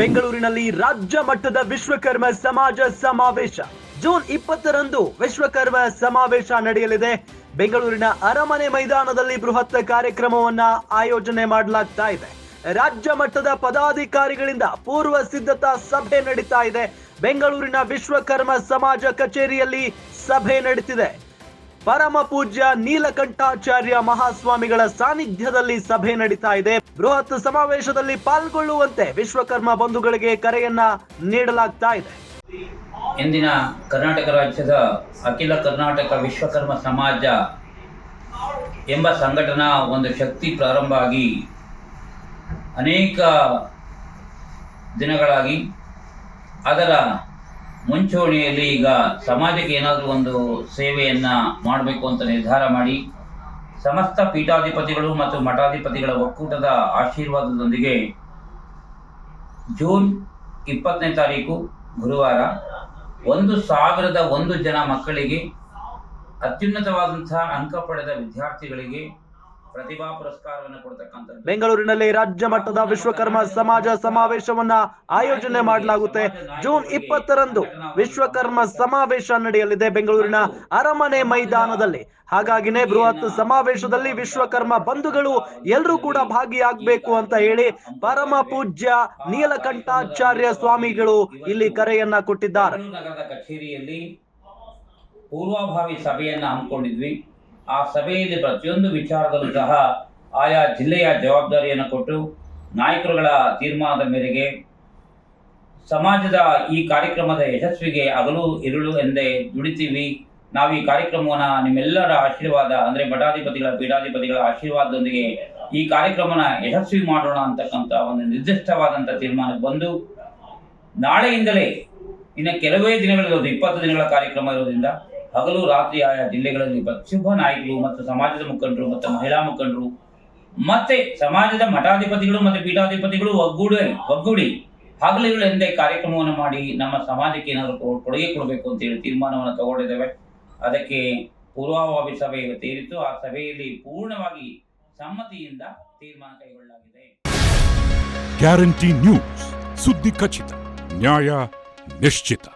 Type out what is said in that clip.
ಬೆಂಗಳೂರಿನಲ್ಲಿ ರಾಜ್ಯ ಮಟ್ಟದ ವಿಶ್ವಕರ್ಮ ಸಮಾಜ ಸಮಾವೇಶ ಜೂನ್ 20ರಂದು ವಿಶ್ವಕರ್ಮ ಸಮಾವೇಶ ನಡೆಯಲಿದೆ. ಬೆಂಗಳೂರಿನ ಅರಮನೆ ಮೈದಾನದಲ್ಲಿ ಬೃಹತ್ ಕಾರ್ಯಕ್ರಮವನ್ನ ಆಯೋಜನೆ ಮಾಡಲಾಗ್ತಾ ಇದೆ. ರಾಜ್ಯ ಮಟ್ಟದ ಪದಾಧಿಕಾರಿಗಳಿಂದ ಪೂರ್ವ ಸಿದ್ಧತಾ ಸಭೆ ನಡೀತಾ ಇದೆ. ಬೆಂಗಳೂರಿನ ವಿಶ್ವಕರ್ಮ ಸಮಾಜ ಕಚೇರಿಯಲ್ಲಿ ಸಭೆ ನಡೀತಿದೆ. ಪರಮ ಪೂಜ್ಯ ನೀಲಕಂಠಾಚಾರ್ಯ ಮಹಾಸ್ವಾಮಿಗಳ ಸಾನ್ನಿಧ್ಯದಲ್ಲಿ ಸಭೆ ನಡೀತಾ ಇದೆ. ಬೃಹತ್ ಸಮಾವೇಶದಲ್ಲಿ ಪಾಲ್ಗೊಳ್ಳುವಂತೆ ವಿಶ್ವಕರ್ಮ ಬಂಧುಗಳಿಗೆ ಕರೆಯನ್ನ ನೀಡಲಾಗ್ತಾ ಇದೆ. ಇಂದಿನ ಕರ್ನಾಟಕ ರಾಜ್ಯದ ಅಖಿಲ ಕರ್ನಾಟಕ ವಿಶ್ವಕರ್ಮ ಸಮಾಜ ಎಂಬ ಸಂಘಟನಾ ಒಂದು ಶಕ್ತಿ ಪ್ರಾರಂಭ ಆಗಿ ಅನೇಕ ದಿನಗಳಾಗಿ ಅದರ ಮುಂಚೂಣಿಯಲ್ಲಿ ಈಗ ಸಮಾಜಕ್ಕೆ ಏನಾದರೂ ಒಂದು ಸೇವೆಯನ್ನು ಮಾಡಬೇಕು ಅಂತ ನಿರ್ಧಾರ ಮಾಡಿ ಸಮಸ್ತ ಪೀಠಾಧಿಪತಿಗಳು ಮತ್ತು ಮಠಾಧಿಪತಿಗಳ ಒಕ್ಕೂಟದ ಆಶೀರ್ವಾದದೊಂದಿಗೆ ಜೂನ್ 20ನೇ ತಾರೀಕು ಗುರುವಾರ 1,001 ಜನ ಮಕ್ಕಳಿಗೆ ಅತ್ಯುನ್ನತವಾದಂತಹ ಅಂಕ ಪಡೆದ ವಿದ್ಯಾರ್ಥಿಗಳಿಗೆ ಪ್ರತಿಭಾ ಪುರಸ್ಕಾರವನ್ನು ಕೊಡತಕ್ಕಂಥ ಬೆಂಗಳೂರಿನಲ್ಲಿ ರಾಜ್ಯ ಮಟ್ಟದ ವಿಶ್ವಕರ್ಮ ಸಮಾಜ ಸಮಾವೇಶವನ್ನ ಆಯೋಜನೆ ಮಾಡಲಾಗುತ್ತೆ. ಜೂನ್ 20ರಂದು ವಿಶ್ವಕರ್ಮ ಸಮಾವೇಶ ನಡೆಯಲಿದೆ ಬೆಂಗಳೂರಿನ ಅರಮನೆ ಮೈದಾನದಲ್ಲಿ. ಹಾಗಾಗಿನೇ ಬೃಹತ್ ಸಮಾವೇಶದಲ್ಲಿ ವಿಶ್ವಕರ್ಮ ಬಂಧುಗಳು ಎಲ್ಲರೂ ಕೂಡ ಭಾಗಿಯಾಗಬೇಕು ಅಂತ ಹೇಳಿ ಪರಮ ಪೂಜ್ಯ ನೀಲಕಂಠಾಚಾರ್ಯ ಸ್ವಾಮಿಗಳು ಇಲ್ಲಿ ಕರೆಯನ್ನ ಕೊಟ್ಟಿದ್ದಾರೆ. ನಗರದ ಕಚೇರಿಯಲ್ಲಿ ಪೂರ್ವಭಾವಿ ಸಭೆಯನ್ನು ಹಮ್ಮಿಕೊಂಡಿದ್ವಿ. ಆ ಸಭೆಯಲ್ಲಿ ಪ್ರತಿಯೊಂದು ವಿಚಾರದಲ್ಲೂ ಸಹ ಆಯಾ ಜಿಲ್ಲೆಯ ಜವಾಬ್ದಾರಿಯನ್ನು ಕೊಟ್ಟು ನಾಯಕರುಗಳ ತೀರ್ಮಾನದ ಮೇರೆಗೆ ಸಮಾಜದ ಈ ಕಾರ್ಯಕ್ರಮದ ಯಶಸ್ವಿಗೆ ಹಗಲು ಇರುಳು ಎಂದೇ ದುಡಿತೀವಿ. ನಾವು ಈ ಕಾರ್ಯಕ್ರಮವನ್ನು ನಿಮ್ಮೆಲ್ಲರ ಆಶೀರ್ವಾದ ಅಂದರೆ ಮಠಾಧಿಪತಿಗಳ ಪೀಠಾಧಿಪತಿಗಳ ಆಶೀರ್ವಾದದೊಂದಿಗೆ ಈ ಕಾರ್ಯಕ್ರಮನ ಯಶಸ್ವಿ ಮಾಡೋಣ ಅಂತಕ್ಕಂಥ ಒಂದು ನಿರ್ದಿಷ್ಟವಾದಂಥ ತೀರ್ಮಾನಕ್ಕೆ ಬಂದು ನಾಳೆಯಿಂದಲೇ ಇನ್ನು ಕೆಲವೇ ದಿನಗಳಿರೋದು 20 ದಿನಗಳ ಕಾರ್ಯಕ್ರಮ ಇರೋದ್ರಿಂದ ಹಗಲು ರಾತ್ರಿ ಆಯಾ ಜಿಲ್ಲೆಗಳಲ್ಲಿ ಪ್ರತಿಯೊಬ್ಬ ನಾಯಕರು ಮತ್ತು ಸಮಾಜದ ಮುಖಂಡರು ಮತ್ತು ಮಹಿಳಾ ಮುಖಂಡರು ಮತ್ತೆ ಸಮಾಜದ ಮಠಾಧಿಪತಿಗಳು ಮತ್ತು ಪೀಠಾಧಿಪತಿಗಳು ಒಗ್ಗೂಡಿ ಹಗಲಿರುಳು ಎಂದೇ ಕಾರ್ಯಕ್ರಮವನ್ನು ಮಾಡಿ ನಮ್ಮ ಸಮಾಜಕ್ಕೆ ಏನಾದರೂ ಕೊಡುಗೆ ಕೊಡಬೇಕು ಅಂತೇಳಿ ತೀರ್ಮಾನವನ್ನು ತಗೊಂಡಿದ್ದೇವೆ. ಅದಕ್ಕೆ ಪೂರ್ವಭಾವಿ ಸಭೆ ಇವತ್ತೇರಿತ್ತು. ಆ ಸಭೆಯಲ್ಲಿ ಪೂರ್ಣವಾಗಿ ಸಮ್ಮತಿಯಿಂದ ತೀರ್ಮಾನ ಕೈಗೊಳ್ಳಲಾಗಿದೆ. ಗ್ಯಾರಂಟಿ ನ್ಯೂಸ್, ಸುದ್ದಿ ಖಚಿತ, ನ್ಯಾಯ ನಿಶ್ಚಿತ.